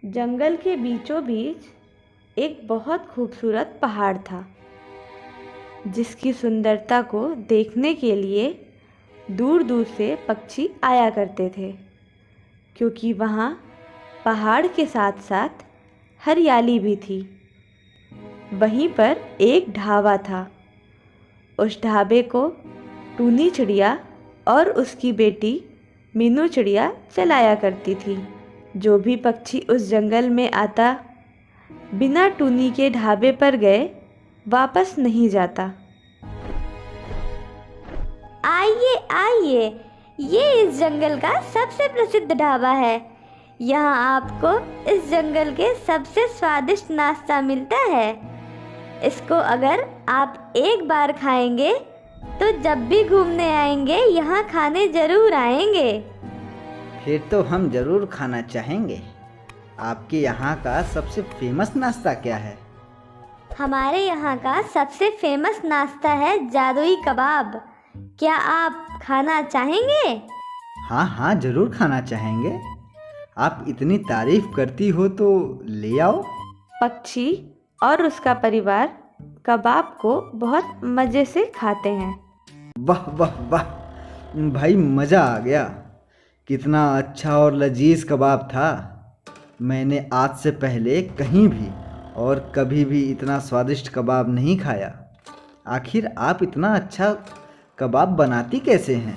जंगल के बीचों बीच एक बहुत खूबसूरत पहाड़ था, जिसकी सुंदरता को देखने के लिए दूर दूर से पक्षी आया करते थे, क्योंकि वहाँ पहाड़ के साथ साथ हरियाली भी थी। वहीं पर एक ढाबा था। उस ढाबे को टूनी चिड़िया और उसकी बेटी मीनू चिड़िया चलाया करती थी। जो भी पक्षी उस जंगल में आता, बिना टूनी के ढाबे पर गए वापस नहीं जाता। आइए आइए, ये इस जंगल का सबसे प्रसिद्ध ढाबा है। यहाँ आपको इस जंगल के सबसे स्वादिष्ट नाश्ता मिलता है। इसको अगर आप एक बार खाएंगे तो जब भी घूमने आएंगे यहाँ खाने जरूर आएंगे। फिर तो हम ज़रूर खाना चाहेंगे। आपके यहाँ का सबसे फेमस नाश्ता क्या है? हमारे यहाँ का सबसे फेमस नाश्ता है जादुई कबाब। क्या आप खाना चाहेंगे? हाँ हाँ, ज़रूर खाना चाहेंगे। आप इतनी तारीफ करती हो तो ले आओ। पक्षी और उसका परिवार कबाब को बहुत मज़े से खाते हैं। वाह वाह वाह, भाई मज़ा आ गया। कितना अच्छा और लजीज कबाब था। मैंने आज से पहले कहीं भी और कभी भी इतना स्वादिष्ट कबाब नहीं खाया। आखिर आप इतना अच्छा कबाब बनाती कैसे हैं?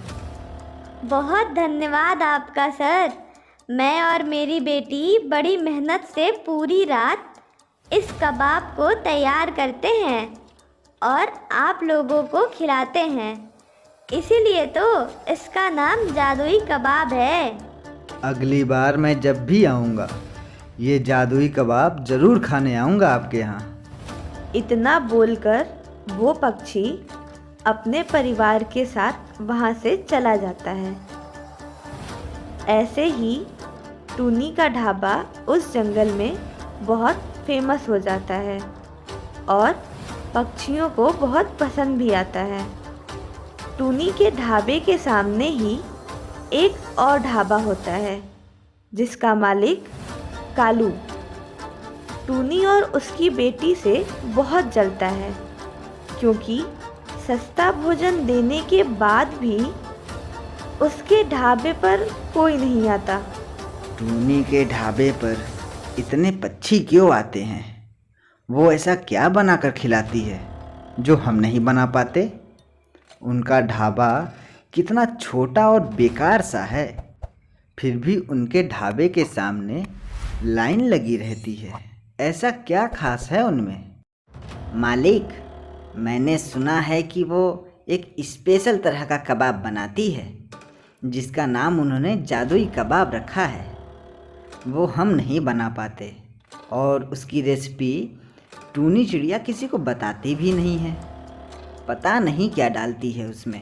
बहुत धन्यवाद आपका सर। मैं और मेरी बेटी बड़ी मेहनत से पूरी रात इस कबाब को तैयार करते हैं और आप लोगों को खिलाते हैं। इसीलिए तो इसका नाम जादुई कबाब है। अगली बार मैं जब भी आऊँगा ये जादुई कबाब ज़रूर खाने आऊँगा आपके यहाँ। इतना बोलकर वो पक्षी अपने परिवार के साथ वहाँ से चला जाता है। ऐसे ही टूनी का ढाबा उस जंगल में बहुत फेमस हो जाता है और पक्षियों को बहुत पसंद भी आता है। टूनी के ढाबे के सामने ही एक और ढाबा होता है, जिसका मालिक कालू टूनी और उसकी बेटी से बहुत जलता है, क्योंकि सस्ता भोजन देने के बाद भी उसके ढाबे पर कोई नहीं आता। टूनी के ढाबे पर इतने पक्षी क्यों आते हैं? वो ऐसा क्या बनाकर खिलाती है जो हम नहीं बना पाते? उनका ढाबा कितना छोटा और बेकार सा है, फिर भी उनके ढाबे के सामने लाइन लगी रहती है। ऐसा क्या खास है उनमें? मालिक, मैंने सुना है कि वो एक स्पेशल तरह का कबाब बनाती है, जिसका नाम उन्होंने जादुई कबाब रखा है। वो हम नहीं बना पाते और उसकी रेसिपी टूनी चिड़िया किसी को बताती भी नहीं है। पता नहीं क्या डालती है उसमें,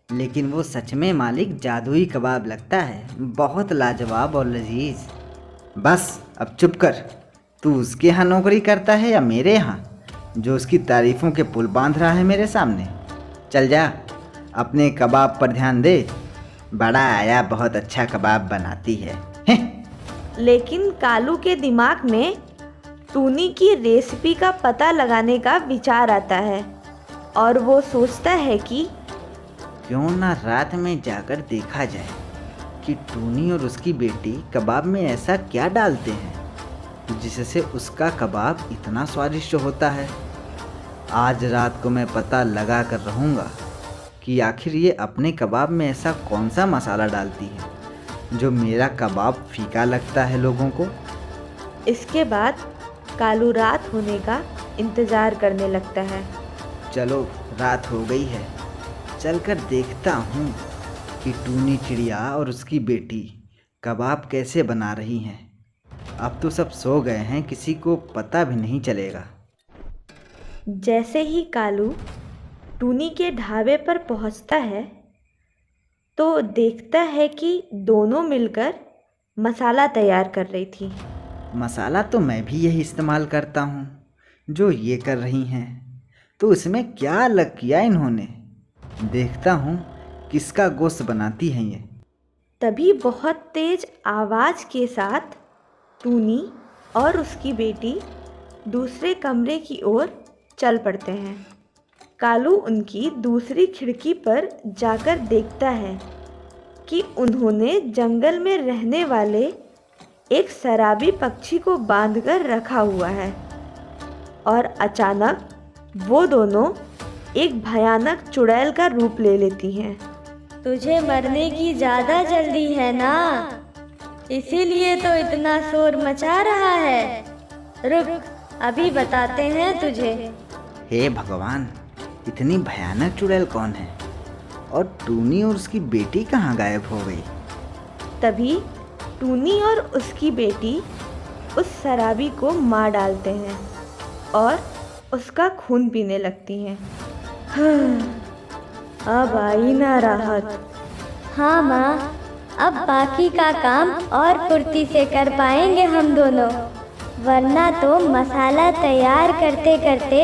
लेकिन वो सच में मालिक जादुई कबाब लगता है, बहुत लाजवाब और लजीज। बस अब चुप कर। तू उसके यहाँ नौकरी करता है या मेरे यहाँ, जो उसकी तारीफ़ों के पुल बांध रहा है मेरे सामने? चल जा, अपने कबाब पर ध्यान दे। बड़ा आया बहुत अच्छा कबाब बनाती है। लेकिन कालू के दिमाग में टूनी की रेसिपी का पता लगाने का विचार आता है और वो सोचता है कि क्यों ना रात में जाकर देखा जाए कि टूनी और उसकी बेटी कबाब में ऐसा क्या डालते हैं जिससे उसका कबाब इतना स्वादिष्ट होता है। आज रात को मैं पता लगा कर रहूँगा कि आखिर ये अपने कबाब में ऐसा कौन सा मसाला डालती है जो मेरा कबाब फीका लगता है लोगों को। इसके बाद कालू रात होने का इंतज़ार करने लगता है। चलो, रात हो गई है, चलकर देखता हूँ कि टूनी चिड़िया और उसकी बेटी कबाब कैसे बना रही हैं। अब तो सब सो गए हैं, किसी को पता भी नहीं चलेगा। जैसे ही कालू टूनी के ढाबे पर पहुंचता है तो देखता है कि दोनों मिलकर मसाला तैयार कर रही थी। मसाला तो मैं भी यही इस्तेमाल करता हूँ जो ये कर रही हैं, तो इसमें क्या अलग किया इन्होंने? देखता हूँ किसका गोश्त बनाती हैं ये। तभी बहुत तेज आवाज़ के साथ टूनी और उसकी बेटी दूसरे कमरे की ओर चल पड़ते हैं। कालू उनकी दूसरी खिड़की पर जाकर देखता है कि उन्होंने जंगल में रहने वाले एक शराबी पक्षी को बांधकर रखा हुआ है और अचानक वो दोनों एक भयानक चुड़ैल का रूप ले लेती हैं। तुझे मरने की ज़्यादा जल्दी है ना, इसीलिए तो इतना शोर मचा रहा है। रुक, अभी बताते हैं तुझे। हे भगवान, इतनी भयानक चुड़ैल कौन है और टूनी और उसकी बेटी कहाँ गायब हो गई? तभी टूनी और उसकी बेटी उस शराबी को मार डालते हैं और उसका खून पीने लगती हैं। अब आई ना राहत। हाँ माँ, अब बाकी का काम और फुर्ती से कर पाएंगे हम दोनों, वरना तो मसाला तैयार करते करते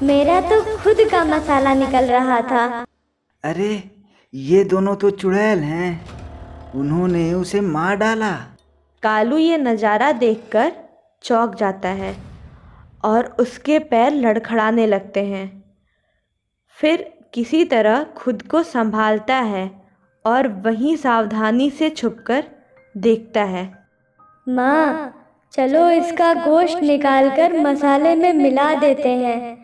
मेरा तो खुद का मसाला निकल रहा था। अरे ये दोनों तो चुड़ैल हैं, उन्होंने उसे मार डाला। कालू ये नज़ारा देखकर चौंक जाता है और उसके पैर लड़खड़ाने लगते हैं। फिर किसी तरह खुद को संभालता है और वहीं सावधानी से छुपकर देखता है। माँ, चलो इसका गोश्त निकालकर मसाले में मिला देते हैं,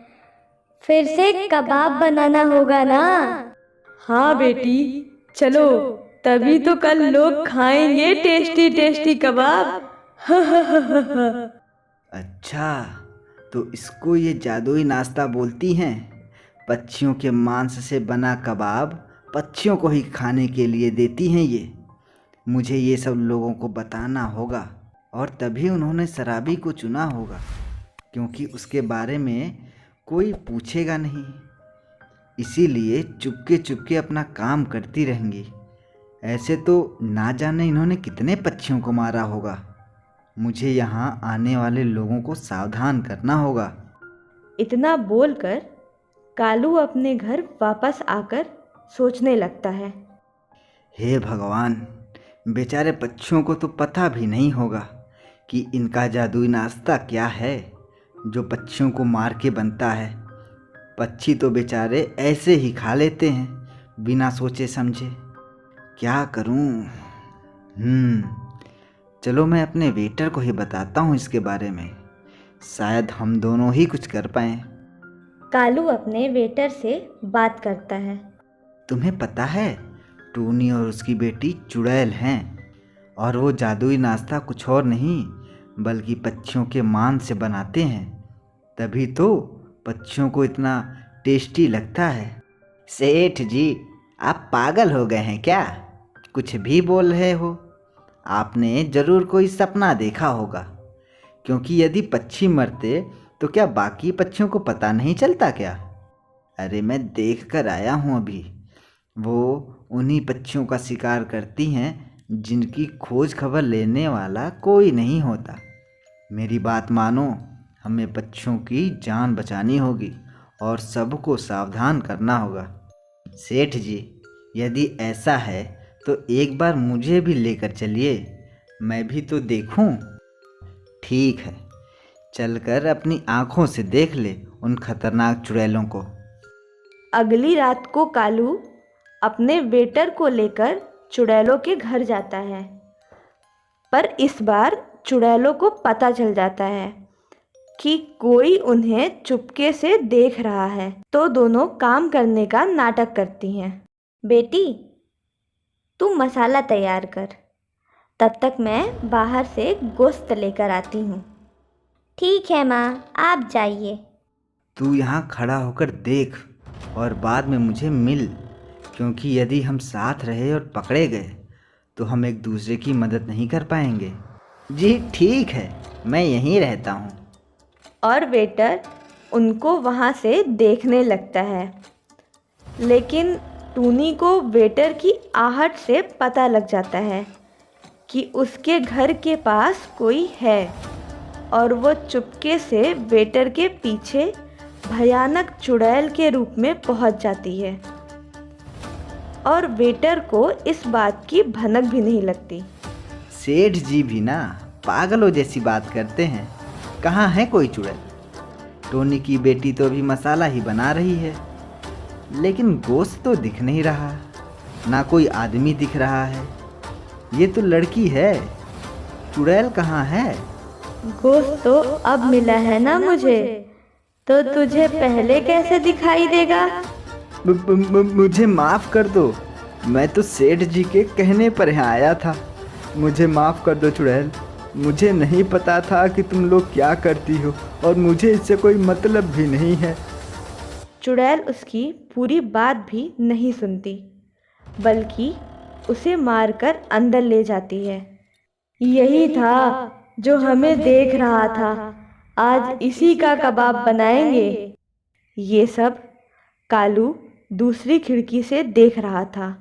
फिर से कबाब बनाना होगा ना। हाँ बेटी, चलो, तभी तो कल लोग खाएंगे टेस्टी टेस्टी कबाब। अच्छा, तो इसको ये जादुई नाश्ता बोलती हैं। पक्षियों के मांस से बना कबाब पक्षियों को ही खाने के लिए देती हैं ये। मुझे ये सब लोगों को बताना होगा और तभी उन्होंने शराबी को चुना होगा, क्योंकि उसके बारे में कोई पूछेगा नहीं। इसीलिए चुपके चुपके अपना काम करती रहेंगी। ऐसे तो ना जाने इन्होंने कितने पक्षियों को मारा होगा। मुझे यहाँ आने वाले लोगों को सावधान करना होगा। इतना बोलकर कालू अपने घर वापस आकर सोचने लगता है। हे भगवान, बेचारे पक्षियों को तो पता भी नहीं होगा कि इनका जादुई नाश्ता क्या है जो पक्षियों को मार के बनता है। पक्षी तो बेचारे ऐसे ही खा लेते हैं बिना सोचे समझे। क्या करूं? चलो मैं अपने वेटर को ही बताता हूँ इसके बारे में, शायद हम दोनों ही कुछ कर पाएं। कालू अपने वेटर से बात करता है। तुम्हें पता है, टूनी और उसकी बेटी चुड़ैल हैं और वो जादुई नाश्ता कुछ और नहीं बल्कि पक्षियों के मांस से बनाते हैं, तभी तो पक्षियों को इतना टेस्टी लगता है। सेठ जी, आप पागल हो गए हैं क्या? कुछ भी बोल रहे हो? आपने ज़रूर कोई सपना देखा होगा, क्योंकि यदि पक्षी मरते तो क्या बाकी पक्षियों को पता नहीं चलता क्या? अरे मैं देख कर आया हूँ अभी। वो उन्हीं पक्षियों का शिकार करती हैं जिनकी खोज खबर लेने वाला कोई नहीं होता। मेरी बात मानो, हमें पक्षियों की जान बचानी होगी और सबको सावधान करना होगा। सेठ जी, यदि ऐसा है तो एक बार मुझे भी लेकर चलिए, मैं भी तो देखूं। ठीक है, चलकर अपनी आँखों से देख ले उन खतरनाक चुड़ैलों को। अगली रात को कालू अपने वेटर को लेकर चुड़ैलों के घर जाता है, पर इस बार चुड़ैलों को पता चल जाता है कि कोई उन्हें चुपके से देख रहा है, तो दोनों काम करने का नाटक करती हैं। बेटी, तू मसाला तैयार कर, तब तक मैं बाहर से गोश्त लेकर आती हूँ। ठीक है माँ, आप जाइए। तू यहाँ खड़ा होकर देख और बाद में मुझे मिल, क्योंकि यदि हम साथ रहे और पकड़े गए तो हम एक दूसरे की मदद नहीं कर पाएंगे। जी ठीक है, मैं यहीं रहता हूँ। और वेटर उनको वहाँ से देखने लगता है, लेकिन टूनी को वेटर की आहट से पता लग जाता है कि उसके घर के पास कोई है और वो चुपके से वेटर के पीछे भयानक चुड़ैल के रूप में पहुंच जाती है और वेटर को इस बात की भनक भी नहीं लगती। सेठ जी भी ना पागलों जैसी बात करते हैं। कहाँ है कोई चुड़ैल? टोनी की बेटी तो अभी मसाला ही बना रही है, लेकिन गोश्त तो दिख नहीं रहा, ना कोई आदमी दिख रहा है। ये तो लड़की है, चुड़ैल कहाँ है? गोश्त तो अब मिला है ना मुझे, तो तुझे पहले कैसे दिखाई देगा? मुझे माफ़ कर दो, मैं तो सेठ जी के कहने पर यहाँ आया था। मुझे माफ़ कर दो चुड़ैल, मुझे नहीं पता था कि तुम लोग क्या करती हो और मुझे इससे कोई मतलब भी नहीं है। चुड़ैल उसकी पूरी बात भी नहीं सुनती, बल्कि उसे मारकर अंदर ले जाती है। यही था जो हमें देख रहा था, आज इसी का कबाब बनाएंगे। ये सब कालू दूसरी खिड़की से देख रहा था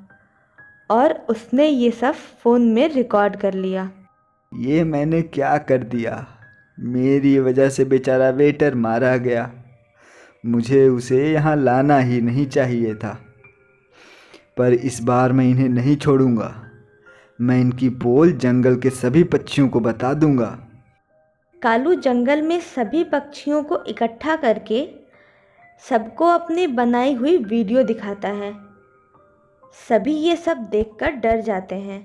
और उसने ये सब फ़ोन में रिकॉर्ड कर लिया। ये मैंने क्या कर दिया? मेरी वजह से बेचारा वेटर मारा गया। मुझे उसे यहाँ लाना ही नहीं चाहिए था, पर इस बार मैं इन्हें नहीं छोड़ूंगा। मैं इनकी पोल जंगल के सभी पक्षियों को बता दूंगा। कालू जंगल में सभी पक्षियों को इकट्ठा करके सबको अपनी बनाई हुई वीडियो दिखाता है। सभी ये सब देखकर डर जाते हैं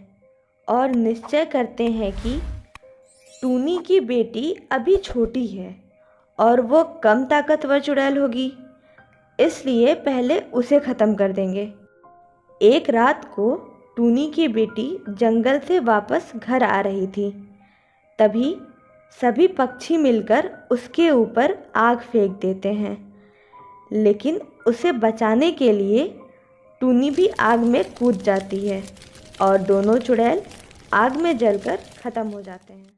और निश्चय करते हैं कि टूनी की बेटी अभी छोटी है और वो कम ताकतवर चुड़ैल होगी, इसलिए पहले उसे ख़त्म कर देंगे। एक रात को टूनी की बेटी जंगल से वापस घर आ रही थी। तभी सभी पक्षी मिलकर उसके ऊपर आग फेंक देते हैं, लेकिन उसे बचाने के लिए टूनी भी आग में कूद जाती है और दोनों चुड़ैल आग में जलकर ख़त्म हो जाते हैं।